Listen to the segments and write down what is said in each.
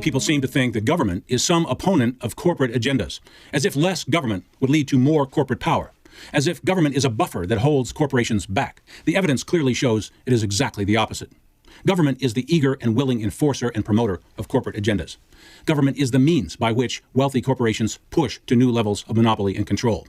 Many people seem to think that government is some opponent of corporate agendas, as if less government would lead to more corporate power, as if government is a buffer that holds corporations back. The evidence clearly shows it is exactly the opposite. Government is the eager and willing enforcer and promoter of corporate agendas. Government is the means by which wealthy corporations push to new levels of monopoly and control.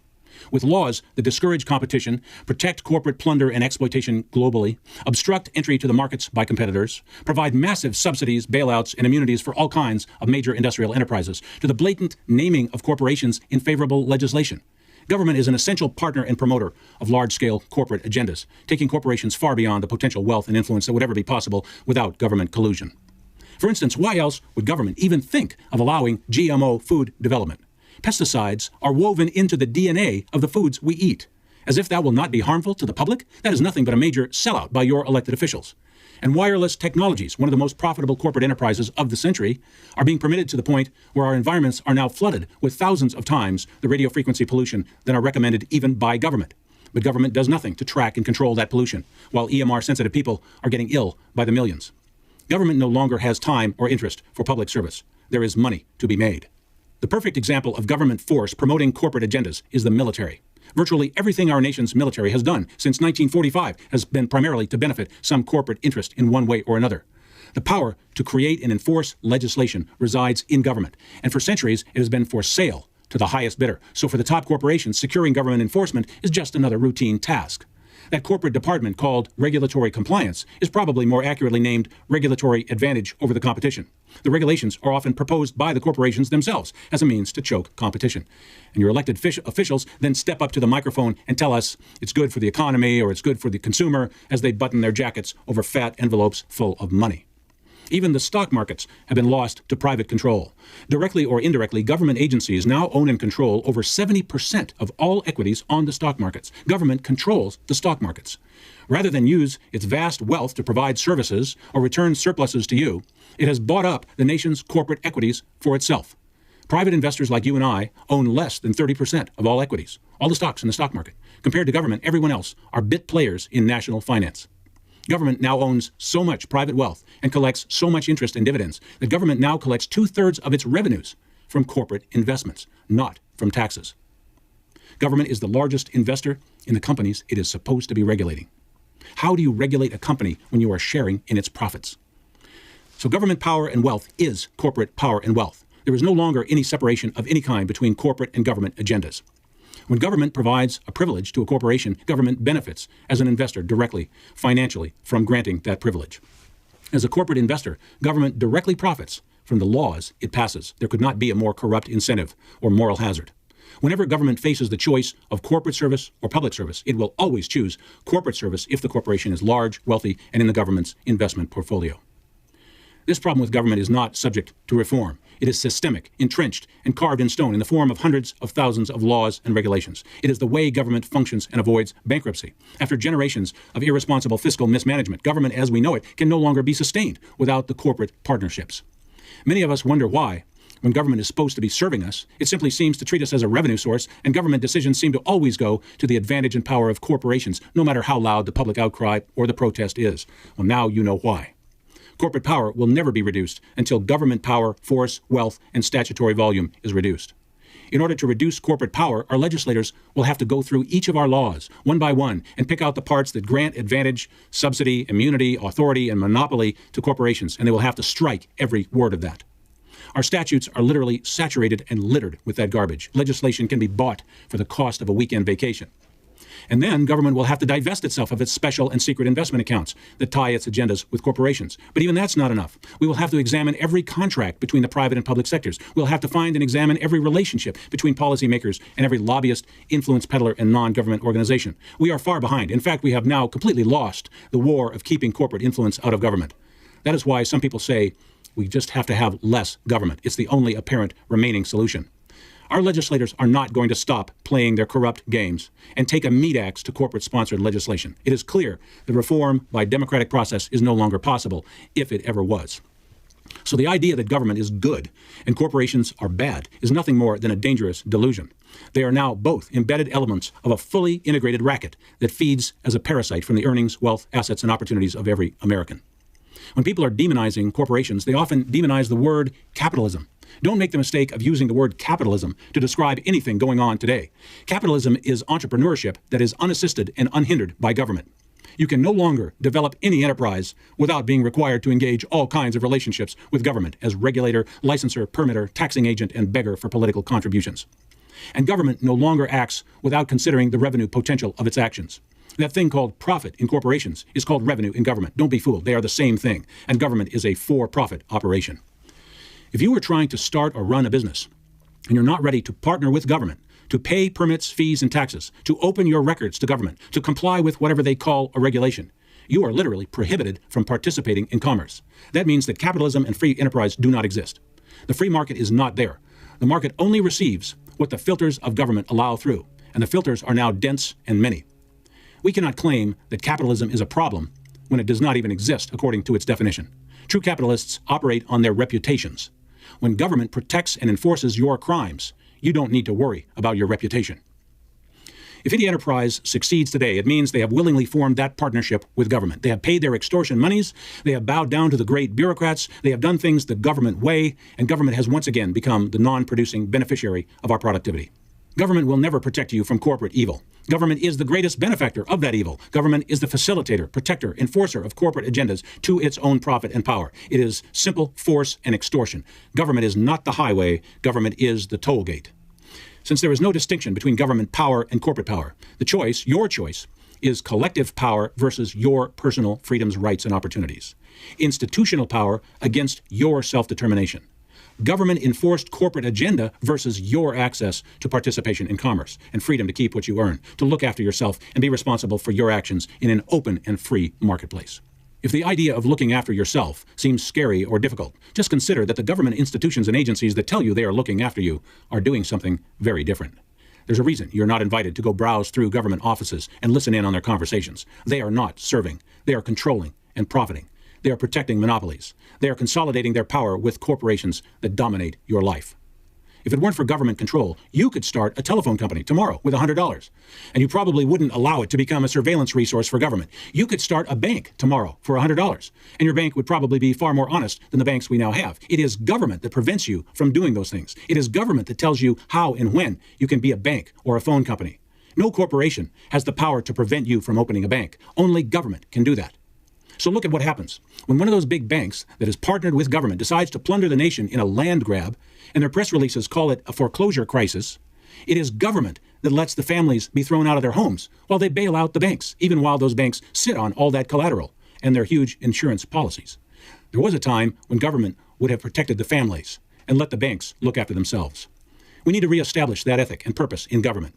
With laws that discourage competition, protect corporate plunder and exploitation globally, obstruct entry to the markets by competitors, provide massive subsidies, bailouts, and immunities for all kinds of major industrial enterprises, to the blatant naming of corporations in favorable legislation. Government is an essential partner and promoter of large-scale corporate agendas, taking corporations far beyond the potential wealth and influence that would ever be possible without government collusion. For instance, why else would government even think of allowing GMO food development? Pesticides are woven into the DNA of the foods we eat. As if that will not be harmful to the public? That is nothing but a major sellout by your elected officials. And wireless technologies, one of the most profitable corporate enterprises of the century, are being permitted to the point where our environments are now flooded with thousands of times the radio frequency pollution that are recommended even by government. But government does nothing to track and control that pollution, while EMR-sensitive people are getting ill by the millions. Government no longer has time or interest for public service. There is money to be made. The perfect example of government force promoting corporate agendas is the military. Virtually everything our nation's military has done since 1945 has been primarily to benefit some corporate interest in one way or another. The power to create and enforce legislation resides in government, and for centuries it has been for sale to the highest bidder. So for the top corporations, securing government enforcement is just another routine task. That corporate department called regulatory compliance is probably more accurately named regulatory advantage over the competition. The regulations are often proposed by the corporations themselves as a means to choke competition. And your elected officials then step up to the microphone and tell us it's good for the economy or it's good for the consumer as they button their jackets over fat envelopes full of money. Even the stock markets have been lost to private control. Directly or indirectly, government agencies now own and control over 70% of all equities on the stock markets. Government controls the stock markets. Rather than use its vast wealth to provide services or return surpluses to you, it has bought up the nation's corporate equities for itself. Private investors like you and I own less than 30% of all equities, all the stocks in the stock market. Compared to government, everyone else are bit players in national finance. Government now owns so much private wealth and collects so much interest and dividends that government now collects 2/3 of its revenues from corporate investments, not from taxes. Government is the largest investor in the companies it is supposed to be regulating. How do you regulate a company when you are sharing in its profits? So government power and wealth is corporate power and wealth. There is no longer any separation of any kind between corporate and government agendas. When government provides a privilege to a corporation, government benefits as an investor directly, financially, from granting that privilege. As a corporate investor, government directly profits from the laws it passes. There could not be a more corrupt incentive or moral hazard. Whenever government faces the choice of corporate service or public service, it will always choose corporate service if the corporation is large, wealthy, and in the government's investment portfolio. This problem with government is not subject to reform. It is systemic, entrenched, and carved in stone in the form of hundreds of thousands of laws and regulations. It is the way government functions and avoids bankruptcy. After generations of irresponsible fiscal mismanagement, government as we know it can no longer be sustained without the corporate partnerships. Many of us wonder why, when government is supposed to be serving us, it simply seems to treat us as a revenue source, and government decisions seem to always go to the advantage and power of corporations, no matter how loud the public outcry or the protest is. Well, now you know why. Corporate power will never be reduced until government power, force, wealth, and statutory volume is reduced. In order to reduce corporate power, our legislators will have to go through each of our laws, one by one, and pick out the parts that grant advantage, subsidy, immunity, authority, and monopoly to corporations, and they will have to strike every word of that. Our statutes are literally saturated and littered with that garbage. Legislation can be bought for the cost of a weekend vacation. And then government will have to divest itself of its special and secret investment accounts that tie its agendas with corporations. But even that's not enough. We will have to examine every contract between the private and public sectors. We'll have to find and examine every relationship between policymakers and every lobbyist, influence peddler, and non-government organization. We are far behind. In fact, we have now completely lost the war of keeping corporate influence out of government. That is why some people say we just have to have less government. It's the only apparent remaining solution. Our legislators are not going to stop playing their corrupt games and take a meat axe to corporate-sponsored legislation. It is clear that reform by democratic process is no longer possible, if it ever was. So the idea that government is good and corporations are bad is nothing more than a dangerous delusion. They are now both embedded elements of a fully integrated racket that feeds as a parasite from the earnings, wealth, assets, and opportunities of every American. When people are demonizing corporations, they often demonize the word capitalism. Don't make the mistake of using the word capitalism to describe anything going on today. Capitalism is entrepreneurship that is unassisted and unhindered by government. You can no longer develop any enterprise without being required to engage all kinds of relationships with government as regulator, licensor, permitter, taxing agent, and beggar for political contributions. And government no longer acts without considering the revenue potential of its actions. That thing called profit in corporations is called revenue in government. Don't be fooled. They are the same thing. And government is a for-profit operation. If you are trying to start or run a business and you're not ready to partner with government, to pay permits, fees, and taxes, to open your records to government, to comply with whatever they call a regulation, you are literally prohibited from participating in commerce. That means that capitalism and free enterprise do not exist. The free market is not there. The market only receives what the filters of government allow through, and the filters are now dense and many. We cannot claim that capitalism is a problem when it does not even exist according to its definition. True capitalists operate on their reputations. When government protects and enforces your crimes, you don't need to worry about your reputation. If any enterprise succeeds today, it means they have willingly formed that partnership with government. They have paid their extortion monies, they have bowed down to the great bureaucrats, they have done things the government way, and government has once again become the non-producing beneficiary of our productivity. Government will never protect you from corporate evil. Government is the greatest benefactor of that evil. Government is the facilitator, protector, enforcer of corporate agendas to its own profit and power. It is simple force and extortion. Government is not the highway. Government is the toll gate. Since there is no distinction between government power and corporate power, the choice, your choice, is collective power versus your personal freedoms, rights, and opportunities. Institutional power against your self-determination. Government-enforced corporate agenda versus your access to participation in commerce and freedom to keep what you earn, to look after yourself and be responsible for your actions in an open and free marketplace. If the idea of looking after yourself seems scary or difficult, just consider that the government institutions and agencies that tell you they are looking after you are doing something very different. There's a reason you're not invited to go browse through government offices and listen in on their conversations. They are not serving. They are controlling and profiting. They are protecting monopolies. They are consolidating their power with corporations that dominate your life. If it weren't for government control, you could start a telephone company tomorrow with $100, and you probably wouldn't allow it to become a surveillance resource for government. You could start a bank tomorrow for $100, and your bank would probably be far more honest than the banks we now have. It is government that prevents you from doing those things. It is government that tells you how and when you can be a bank or a phone company. No corporation has the power to prevent you from opening a bank. Only government can do that. So look at what happens when one of those big banks that is partnered with government decides to plunder the nation in a land grab, and their press releases call it a foreclosure crisis. It is government that lets the families be thrown out of their homes while they bail out the banks, even while those banks sit on all that collateral and their huge insurance policies. There was a time when government would have protected the families and let the banks look after themselves. We need to reestablish that ethic and purpose in government.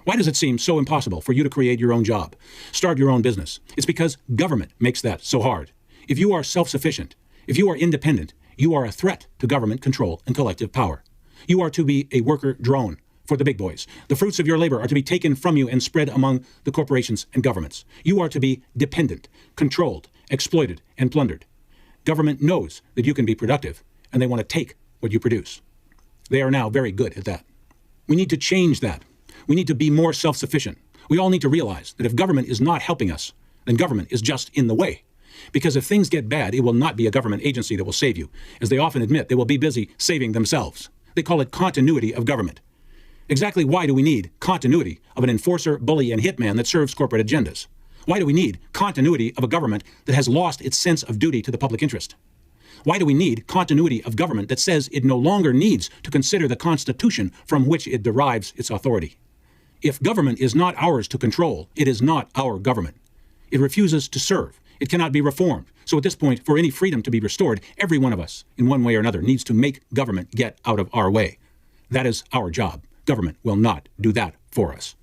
Why does it seem so impossible for you to create your own job, start your own business? It's because government makes that so hard. If you are self-sufficient, if you are independent, you are a threat to government control and collective power. You are to be a worker drone for the big boys. The fruits of your labor are to be taken from you and spread among the corporations and governments. You are to be dependent, controlled, exploited, and plundered. Government knows that you can be productive, and they want to take what you produce. They are now very good at that. We need to change that. We need to be more self-sufficient. We all need to realize that if government is not helping us, then government is just in the way. Because if things get bad, it will not be a government agency that will save you. As they often admit, they will be busy saving themselves. They call it continuity of government. Exactly why do we need continuity of an enforcer, bully, and hitman that serves corporate agendas? Why do we need continuity of a government that has lost its sense of duty to the public interest? Why do we need continuity of government that says it no longer needs to consider the Constitution from which it derives its authority? If government is not ours to control, it is not our government. It refuses to serve. It cannot be reformed. So at this point, for any freedom to be restored, every one of us, in one way or another, needs to make government get out of our way. That is our job. Government will not do that for us.